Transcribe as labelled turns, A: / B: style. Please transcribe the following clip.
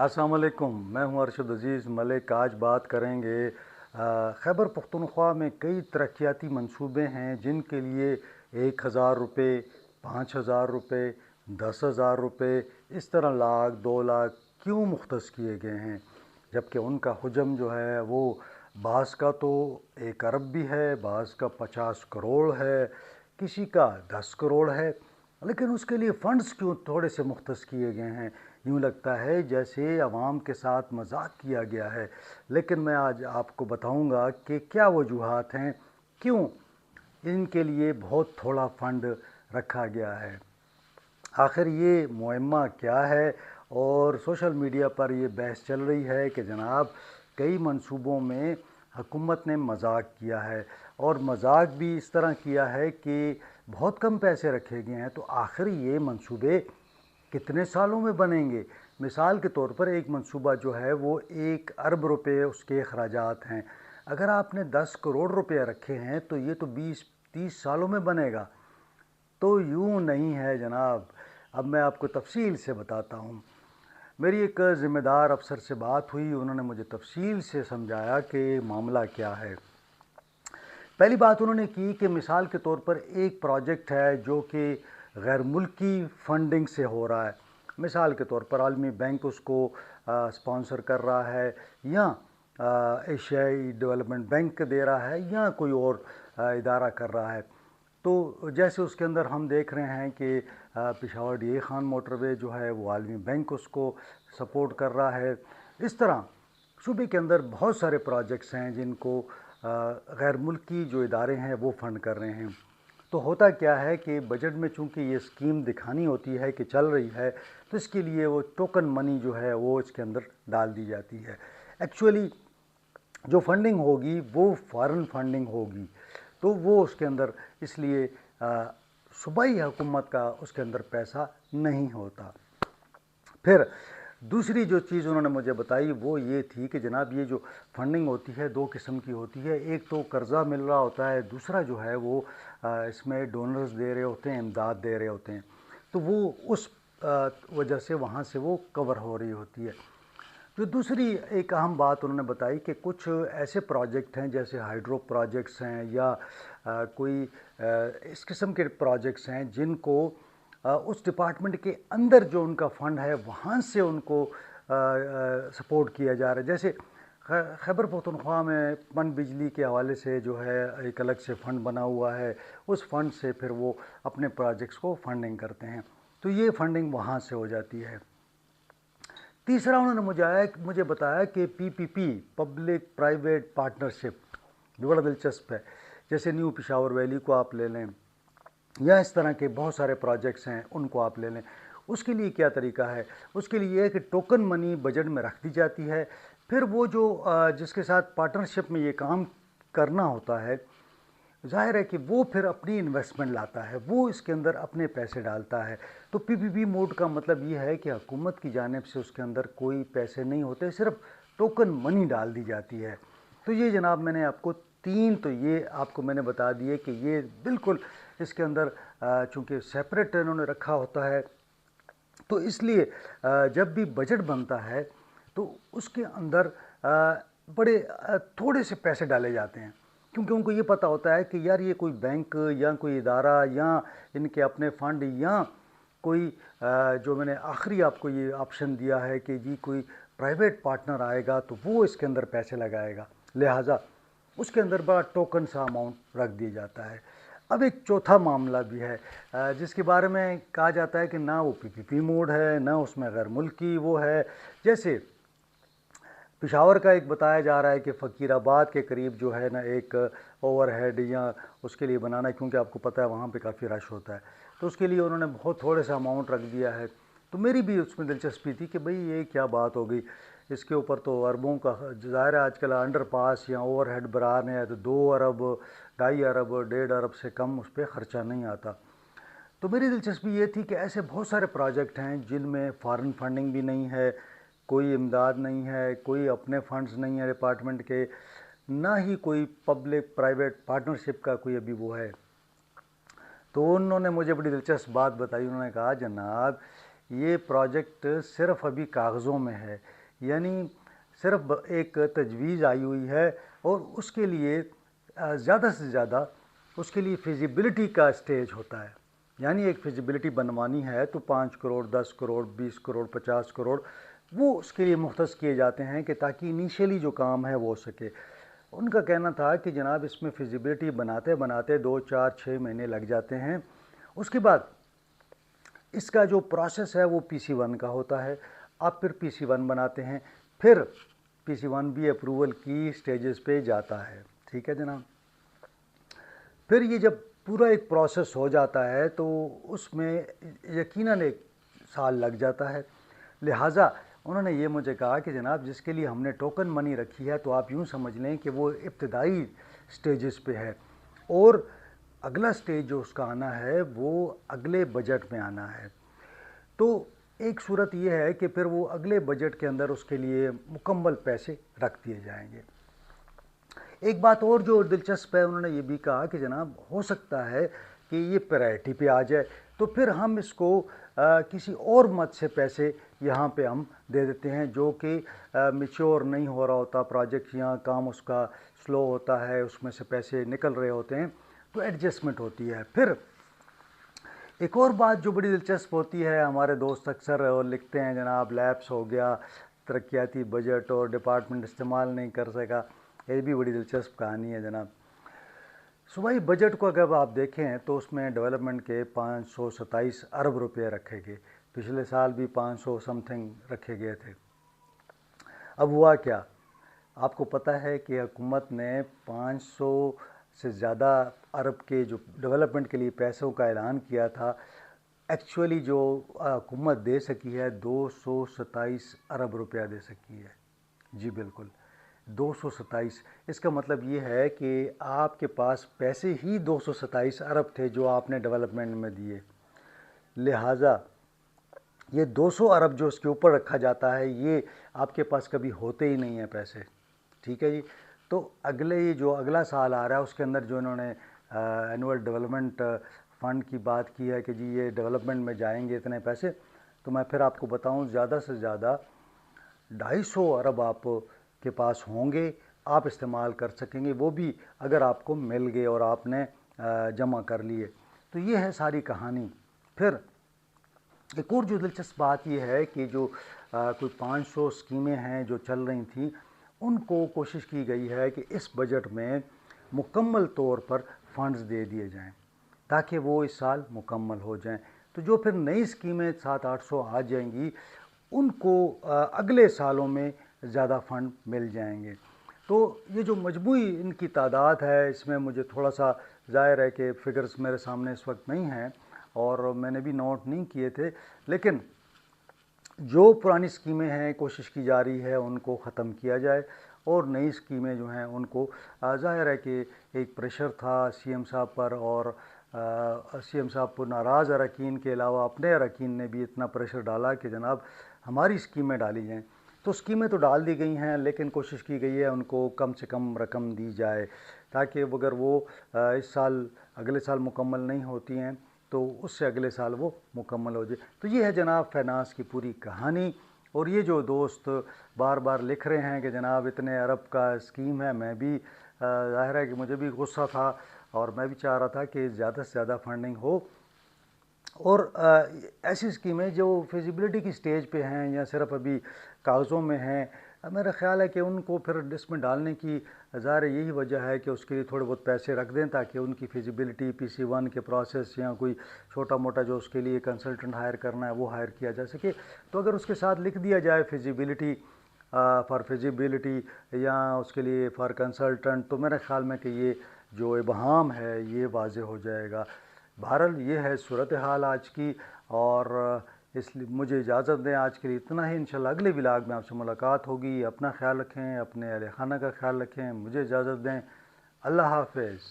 A: अस्सलाम वालेकुम। मैं हूं अरशद अजीज़ मलिक। आज बात करेंगे खैबर पख्तूनख्वा में कई तरक्याती मंसूबे हैं जिनके लिए 1,000 रुपये, 5,000 रुपये, 10,000 रुपये, इस तरह लाख 2 लाख क्यों मुख्तस किए गए हैं, जबकि उनका हुजम जो है वो बाज़ का तो 1 अरब भी है, बाज़ का 50 करोड़ है, किसी का 10 करोड़ है। लेकिन उसके लिए फ़ंड्स क्यों थोड़े से मुख्तस किए गए हैं? यूँ लगता है जैसे आवाम के साथ मजाक किया गया है। लेकिन मैं आज आपको बताऊंगा कि क्या वजूहात हैं, क्यों इनके लिए बहुत थोड़ा फ़ंड रखा गया है, आखिर ये मुअम्मा क्या है। और सोशल मीडिया पर ये बहस चल रही है कि जनाब कई मंसूबों में हुकूमत ने मजाक किया है, और मजाक भी इस तरह किया है कि बहुत कम पैसे रखे गए हैं। तो आखिर ये मंसूबे कितने सालों में बनेंगे? मिसाल के तौर पर एक मंसूबा जो है वो 1 अरब रुपये उसके अखराजात हैं। अगर आपने 10 करोड़ रुपये रखे हैं तो ये तो 20-30 सालों में बनेगा। तो यूँ नहीं है जनाब। अब मैं आपको तफसील से बताता हूँ। मेरी एक ज़िम्मेदार अफसर से बात हुई, उन्होंने मुझे तफसील से समझाया कि मामला क्या है। पहली बात उन्होंने की कि मिसाल के तौर पर एक प्रोजेक्ट है जो कि गैर मुल्की फंडिंग से हो रहा है। मिसाल के तौर पर आलमी बैंक उसको स्पॉन्सर कर रहा है, या एशियाई डेवलपमेंट बैंक दे रहा है, या कोई और इदारा कर रहा है। तो जैसे उसके अंदर हम देख रहे हैं कि पेशावर डी खान मोटरवे जो है वो आलमी बैंक उसको सपोर्ट कर रहा है। इस तरह सूबे के अंदर बहुत सारे प्रोजेक्ट्स हैं जिनको गैर मुल्की जो इदारे हैं वो फ़ंड कर रहे हैं। तो होता क्या है कि बजट में चूंकि ये स्कीम दिखानी होती है कि चल रही है, तो इसके लिए वो टोकन मनी जो है वो इसके अंदर डाल दी जाती है। एक्चुअली जो फंडिंग होगी वो फॉरेन फंडिंग होगी, तो वो उसके अंदर इसलिए सूबाई हुकूमत का उसके अंदर पैसा नहीं होता। फिर दूसरी जो चीज़ उन्होंने मुझे बताई वो ये थी कि जनाब ये जो फंडिंग होती है दो किस्म की होती है। एक तो कर्ज़ा मिल रहा होता है, दूसरा जो है वो इसमें डोनर्स दे रहे होते हैं, इमदाद दे रहे होते हैं। तो वो उस वजह से वहाँ से वो कवर हो रही होती है। जो दूसरी एक अहम बात उन्होंने बताई कि कुछ ऐसे प्रोजेक्ट हैं जैसे हाइड्रो प्रोजेक्ट्स हैं, या कोई इस किस्म के प्रोजेक्ट्स हैं जिनको उस डिपार्टमेंट के अंदर जो उनका फ़ंड है वहाँ से उनको सपोर्ट किया जा रहा है। जैसे खैबर पख्तूनख्वा में पन बिजली के हवाले से जो है एक अलग से फ़ंड बना हुआ है, उस फ़ंड से फिर वो अपने प्रोजेक्ट्स को फंडिंग करते हैं। तो ये फंडिंग वहाँ से हो जाती है। तीसरा उन्होंने मुझे बताया कि पीपीपी, पब्लिक प्राइवेट पार्टनरशिप, जो बड़ा दिलचस्प है। जैसे न्यू पिशावर वैली को आप ले लें, या इस तरह के बहुत सारे प्रोजेक्ट्स हैं उनको आप ले लें। उसके लिए क्या तरीका है? उसके लिए कि टोकन मनी बजट में रख दी जाती है। फिर वो जो जिसके साथ पार्टनरशिप में ये काम करना होता है, ज़ाहिर है कि वो फिर अपनी इन्वेस्टमेंट लाता है, वो इसके अंदर अपने पैसे डालता है। तो पीपीपी मोड का मतलब ये है कि हुकूमत की जानिब से उसके अंदर कोई पैसे नहीं होते, सिर्फ टोकन मनी डाल दी जाती है। तो ये जनाब मैंने आपको तीन तो ये आपको मैंने बता दिए कि ये बिल्कुल इसके अंदर चूँकि सेपरेट इन्होंने रखा होता है, तो इसलिए जब भी बजट बनता है तो उसके अंदर बड़े थोड़े से पैसे डाले जाते हैं, क्योंकि उनको ये पता होता है कि यार ये कोई बैंक या कोई इदारा या इनके अपने फ़ंड, या कोई जो मैंने आखिरी आपको ये ऑप्शन दिया है कि जी कोई प्राइवेट पार्टनर आएगा तो वो इसके अंदर पैसे लगाएगा, लिहाजा उसके अंदर बड़ा टोकन सा अमाउंट रख दिया जाता है। अब एक चौथा मामला भी है जिसके बारे में कहा जाता है कि ना वो पीपीपी मोड है, ना उसमें गैर मुल्की वो है। जैसे पिशावर का एक बताया जा रहा है कि फ़कीराबाद के करीब जो है ना एक ओवरहेड या उसके लिए बनाना है, क्योंकि आपको पता है वहाँ पे काफ़ी रश होता है, तो उसके लिए उन्होंने बहुत थोड़े सा अमाउंट रख दिया है। तो मेरी भी उसमें दिलचस्पी थी कि भाई ये क्या बात हो गई, इसके ऊपर तो अरबों का ज़ाहिर है। आजकल अंडर पास या ओवरहेड बनाने है तो 2 अरब, 2.5 अरब, 1.5 अरब से कम उस पर ख़र्चा नहीं आता। तो मेरी दिलचस्पी ये थी कि ऐसे बहुत सारे प्रोजेक्ट हैं जिनमें फॉरेन फंडिंग भी नहीं है, कोई इमदाद नहीं है, कोई अपने फंड्स नहीं है डिपार्टमेंट के, ना ही कोई पब्लिक प्राइवेट पार्टनरशिप का कोई अभी वो है। तो उन्होंने मुझे बड़ी दिलचस्प बात बताई। उन्होंने कहा जनाब یہ پروجیکٹ صرف ابھی کاغذوں میں ہے، یعنی صرف ایک تجویز آئی ہوئی ہے، اور اس کے لیے زیادہ سے زیادہ اس کے لیے فیزیبلٹی کا سٹیج ہوتا ہے. یعنی ایک فیزیبلٹی بنوانی ہے تو 5 کروڑ 10 کروڑ 20 کروڑ 50 کروڑ وہ اس کے لیے مختص کیے جاتے ہیں کہ تاکہ انیشیلی جو کام ہے وہ ہو سکے. ان کا کہنا تھا کہ جناب اس میں فیزیبلٹی بناتے بناتے 2 4 6 مہینے لگ جاتے ہیں. اس کے بعد اس کا جو پروسیس ہے وہ PC1 کا ہوتا ہے. آپ پھر PC1 بناتے ہیں، پھر PC1 بھی اپروول کی سٹیجز پہ جاتا ہے. ٹھیک ہے جناب. پھر یہ جب پورا ایک پروسیس ہو جاتا ہے تو اس میں یقیناً 1 سال لگ جاتا ہے. لہٰذا انہوں نے یہ مجھے کہا کہ جناب جس کے لیے ہم نے ٹوکن منی رکھی ہے تو آپ یوں سمجھ لیں کہ وہ ابتدائی سٹیجز پہ ہے، اور اگلا سٹیج جو اس کا آنا ہے وہ اگلے بجٹ میں آنا ہے. تو ایک صورت یہ ہے کہ پھر وہ اگلے بجٹ کے اندر اس کے لیے مکمل پیسے رکھ دیے جائیں گے. ایک بات اور جو دلچسپ ہے، انہوں نے یہ بھی کہا کہ جناب ہو سکتا ہے کہ یہ پرائرٹی پہ آ جائے تو پھر ہم اس کو کسی اور مد سے پیسے یہاں پہ ہم دے دیتے ہیں جو کہ میچور نہیں ہو رہا ہوتا پروجیکٹ، یا کام اس کا سلو ہوتا ہے، اس میں سے پیسے نکل رہے ہوتے ہیں تو ایڈجسٹمنٹ ہوتی ہے. پھر ایک اور بات جو بڑی دلچسپ ہوتی ہے، ہمارے دوست اکثر لکھتے ہیں جناب لیپس ہو گیا، ترقیاتی بجٹ اور ڈپارٹمنٹ استعمال نہیں کر سکا. یہ بھی بڑی دلچسپ کہانی ہے جناب. صوبائی بجٹ کو اگر آپ دیکھیں تو اس میں ڈیولپمنٹ کے 527 ارب روپے رکھے گئے. پچھلے سال بھی 500 سم تھنگ رکھے گئے تھے. اب ہوا کیا، آپ کو پتہ ہے کہ حکومت نے 500 سے زیادہ ارب کے جو ڈیولپمنٹ کے لیے پیسوں کا اعلان کیا تھا، ایکچولی جو حکومت دے سکی ہے 227 ارب روپیہ دے سکی ہے. جی بالکل 227. اس کا مطلب یہ ہے کہ آپ کے پاس پیسے ہی 227 ارب تھے جو آپ نے ڈیولپمنٹ میں دیے. لہٰذا یہ 200 ارب جو اس کے اوپر رکھا جاتا ہے یہ آپ کے پاس کبھی ہوتے ہی نہیں ہیں پیسے. ٹھیک ہے جی. تو یہ جو اگلا سال آ رہا ہے اس کے اندر جو انہوں نے اینول ڈیولپمنٹ فنڈ کی بات کی ہے کہ جی یہ ڈیولپمنٹ میں جائیں گے اتنے پیسے، تو میں پھر آپ کو بتاؤں زیادہ سے زیادہ 250 ارب آپ کے پاس ہوں گے، آپ استعمال کر سکیں گے، وہ بھی اگر آپ کو مل گئے اور آپ نے جمع کر لیے. تو یہ ہے ساری کہانی. پھر ایک اور جو دلچسپ بات یہ ہے کہ جو کوئی 500 اسکیمیں ہیں جو چل رہی تھیں ان کو کوشش کی گئی ہے کہ اس بجٹ میں مکمل طور پر فنڈز دے دیے جائیں تاکہ وہ اس سال مکمل ہو جائیں. تو جو پھر نئی اسکیمیں 700-800 آ جائیں گی ان کو اگلے سالوں میں زیادہ فنڈ مل جائیں گے. تو یہ جو مجموعی ان کی تعداد ہے اس میں مجھے تھوڑا سا ظاہر ہے کہ فگرز میرے سامنے اس وقت نہیں ہیں اور میں نے بھی نوٹ نہیں کیے تھے، لیکن جو پرانی اسکیمیں ہیں کوشش کی جا رہی ہے ان کو ختم کیا جائے اور نئی اسکیمیں جو ہیں ان کو ظاہر ہے کہ ایک پریشر تھا CM صاحب پر، اور CM صاحب پر ناراض اراکین کے علاوہ اپنے اراکین نے بھی اتنا پریشر ڈالا کہ جناب ہماری اسکیمیں ڈالی جائیں. تو اسکیمیں تو ڈال دی گئی ہیں لیکن کوشش کی گئی ہے ان کو کم سے کم رقم دی جائے تاکہ اگر وہ اس سال اگلے سال مکمل نہیں ہوتی ہیں تو اس سے اگلے سال وہ مکمل ہو جائے. تو یہ ہے جناب فائنانس کی پوری کہانی. اور یہ جو دوست بار بار لکھ رہے ہیں کہ جناب اتنے ارب کا اسکیم ہے، میں بھی ظاہر ہے کہ مجھے بھی غصہ تھا اور میں بھی چاہ رہا تھا کہ زیادہ سے زیادہ فنڈنگ ہو، اور ایسی اسکیمیں جو فیزیبلٹی کی سٹیج پہ ہیں یا صرف ابھی کاغذوں میں ہیں، میرا خیال ہے کہ ان کو پھر اس میں ڈالنے کی ظاہر یہی وجہ ہے کہ اس کے لیے تھوڑے بہت پیسے رکھ دیں تاکہ ان کی فیزیبلٹی PC1 کے پروسیس یا کوئی چھوٹا موٹا جو اس کے لیے کنسلٹنٹ ہائر کرنا ہے وہ ہائر کیا جا سکے. تو اگر اس کے ساتھ لکھ دیا جائے فیزیبلٹی فار فیزیبلٹی یا اس کے لیے فار کنسلٹنٹ، تو میرے خیال میں کہ یہ جو ابہام ہے یہ واضح ہو جائے گا. بہرحال یہ ہے صورتحال آج کی، اور اس لیے مجھے اجازت دیں آج کے لیے اتنا ہی. انشاءاللہ اگلے ولاگ میں آپ سے ملاقات ہوگی. اپنا خیال رکھیں، اپنے اہل خانہ کا خیال رکھیں. مجھے اجازت دیں. اللہ حافظ.